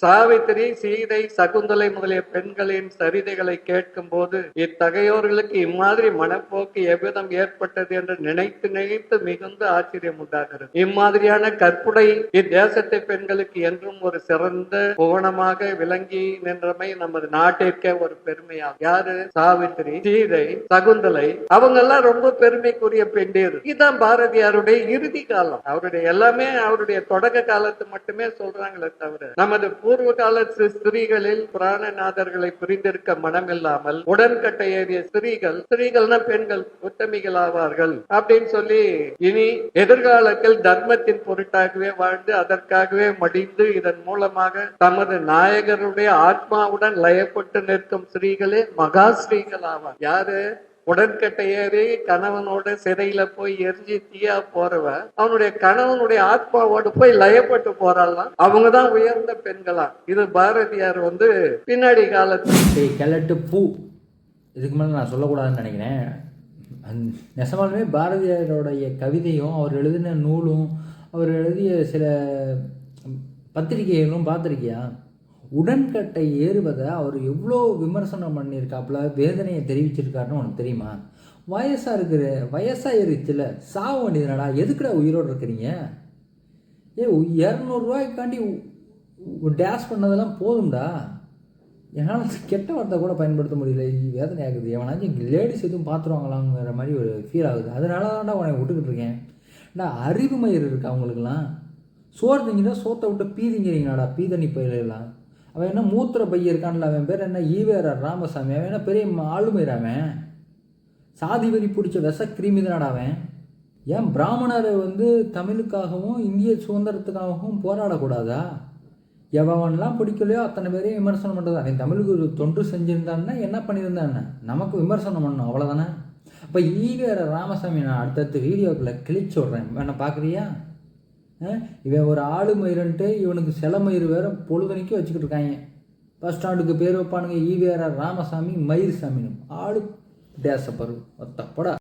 சாவித்திரி, சீதை, சகுந்தலை முதலிய பெண்களின் சரிதைகளை கேட்கும் போது இத்தகையோர்களுக்கு இம்மாதிரி மனப்போக்கு எவ்விதம் ஏற்பட்டது என்று நினைத்து நினைத்து மிகுந்த ஆச்சரியம் உண்டாகிறது. இம்மாதிரியான கற்புடை இத்தேசத்தை பெண்களுக்கு என்றும் ஒரு சிறந்த புவனமாக விளங்கி நின்றமை நமது நாட்டிற்கே ஒரு பெருமையாகும். யாரு? சாவித்திரி, சீதை, சகுந்தலை, அவங்க எல்லாம் ரொம்ப பெருமைக்குரிய பெண்டீர். இதுதான் பாரதியாருடைய இறுதி காலம். அவருடைய எல்லாமே அவருடைய தொடக்க காலத்து மட்டுமே சொல்றாங்களே தவிர நமது பூர்வ கால ஸ்திரீகளில் புராணநாதர்களை புரிந்திருக்க மனமில்லாமல் உடன்கட்டை ஏறிய ஸ்திரீகள்னா பெண்கள் உத்தமிகள் ஆவார்கள் அப்படின்னு சொல்லி இனி எதிர்காலத்தில் தர்மத்தின் பொருட்டாகவே வாழ்ந்து அதற்காகவே மடிந்து இதன் மூலமாக தமது நாயகருடைய ஆத்மாவுடன் லயப்பட்டு நிற்கும் ஸ்திரீகளே மகா ஸ்ரீகள் ஆவார். யாரு? உடன்கட்டை ஏறி கணவனோட சிறையில போய் எரிஞ்சு தீயா போறவ அவனுடைய கணவனுடைய ஆத்மாவோடு போய் லயப்பட்டு போறாள்லாம் அவங்கதான் உயர்ந்த பெண்களா. இது பாரதியார் பின்னாடி காலத்து கிழட்டு பூ. இதுக்கு மேலே நான் சொல்லக்கூடாதுன்னு நினைக்கிறேன். நெசமாலுமே பாரதியாரோடைய கவிதையும் அவர் எழுதின நூலும் அவர் எழுதிய சில பத்திரிகைகளும் பார்த்துருக்கியா? உடன்கட்டை ஏறுவதை அவர் எவ்வளோ விமர்சனம் பண்ணியிருக்காப்புல, வேதனையை தெரிவிச்சிருக்காருன்னு உனக்கு தெரியுமா? வயசாயிருச்சுல, சாவு வேண்டியதுனடா, எதுக்குடா உயிரோடு இருக்கிறீங்க? 200 டேஷ் பண்ணதெல்லாம் போதும்டா. என்னால் கெட்ட வார்த்தை கூட பயன்படுத்த முடியல. வேதனை ஆகுது. எவனாச்சும் லேடிஸ் எதுவும் பார்த்துருவாங்களாங்கிற மாதிரி ஒரு ஃபீல் ஆகுது. அதனால தான்டா உனக்கு விட்டுக்கிட்டு இருக்கேன். அறிவு மயிர் இருக்கா அவங்களுக்குலாம்? சோறு திங்கிட்டா சோத்தை விட்டு பீதிங்கிறீங்களாடா, பீதண்ணி பயிலாம். அவன் என்ன மூத்திர பைய இருக்கான்ல, அவன் பேர் என்ன? ஈவேரா ராமசாமி. அவன் என்ன பெரிய ஆளுமையிறாவன்? சாதி வரி பிடிச்ச விஷ கிருமி தானடா அவன். ஏன் பிராமணரை தமிழுக்காகவும் இந்திய சுதந்திரத்துக்காகவும் போராடக்கூடாதா? எவன்லாம் பிடிக்கலையோ அத்தனை பேரையும் விமர்சனம் பண்ணுறது. அவன் தமிழுக்கு ஒரு தொண்டு செஞ்சுருந்தான்னா என்ன பண்ணியிருந்தான்னு நமக்கு விமர்சனம் பண்ணணும், அவ்வளோதானே? அப்போ ஈவேரா ராமசாமி நான் அடுத்தடுத்த வீடியோக்குள்ளே கிழிச்சு விட்றேன், வேணா பார்க்குறியா? இவன் ஒரு ஆளு மயிருன்ட்டு இவனுக்கு சில மயிர் வேறு பொழுதுனைக்கு வச்சுக்கிட்டு இருக்காங்க. பஸ் ஸ்டாண்டுக்கு பேர் வைப்பானுங்க ஈவேரா ராமசாமி மயிர் சாமின்னு. ஆளு டேசப்பரு ஒத்தப்படா.